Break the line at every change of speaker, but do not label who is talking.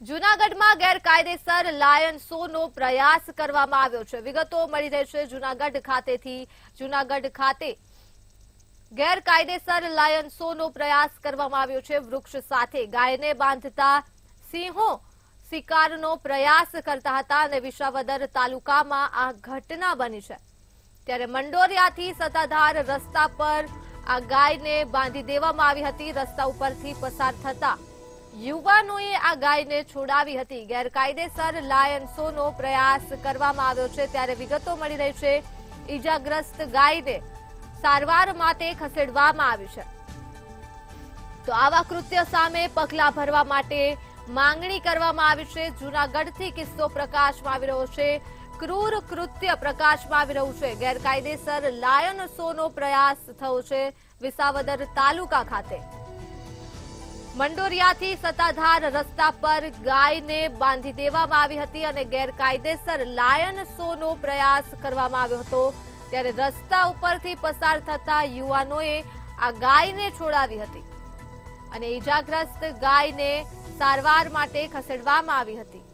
જૂનાગઢમાં ગેરકાયદેસર લાયન શોનો પ્રયાસ કરવામાં આવ્યો છે। વિગતો મળી રહી છે જૂનાગઢ ખાતેથી। જૂનાગઢ ખાતે ગેરકાયદેસર લાયન શોનો પ્રયાસ કરવામાં આવ્યો છે। વૃક્ષ સાથે ગાયને બાંધતા સિંહો શિકારનો પ્રયાસ કરતા હતા અને વિસાવદર તાલુકામાં આ ઘટના બની છે। ત્યારે મંડોરિયાથી સત્તાધાર રસ્તા પર આ ગાયને બાંધી દેવામાં આવી હતી। રસ્તા ઉપરથી પસાર થતા યુવાનોએ આ ગાયને છોડાવી હતી। ગેરકાયદેસર લાયન શોનો પ્રયાસ કરવામાં આવ્યો છે। ત્યારે વિગતો મળી રહી છે ઈજાગ્રસ્ત ગાયને સારવાર માટે ખસેડવામાં આવી છે। તો આવા કૃત્ય સામે પગલાં ભરવા માટે માંગણી કરવામાં આવી છે। જૂનાગઢથી કિસ્સો પ્રકાશમાં આવી રહ્યો છે। ક્રૂર કૃત્ય પ્રકાશમાં આવી રહ્યું છે। ગેરકાયદેસર લાયન શોનો પ્રયાસ થયો છે વિસાવદર તાલુકા ખાતે। મંડોરિયાથી સત્તાધાર રસ્તા પર ગાયને બાંધી દેવામાં આવી હતી અને ગેરકાયદેસર લાયન શોનો પ્રયાસ કરવામાં આવ્યો હતો। ત્યારે રસ્તા ઉપરથી પસાર થતા યુવાનોએ આ ગાયને છોડાવી હતી અને ઈજાગ્રસ્ત ગાયને સારવાર માટે ખસેડવામાં આવી હતી।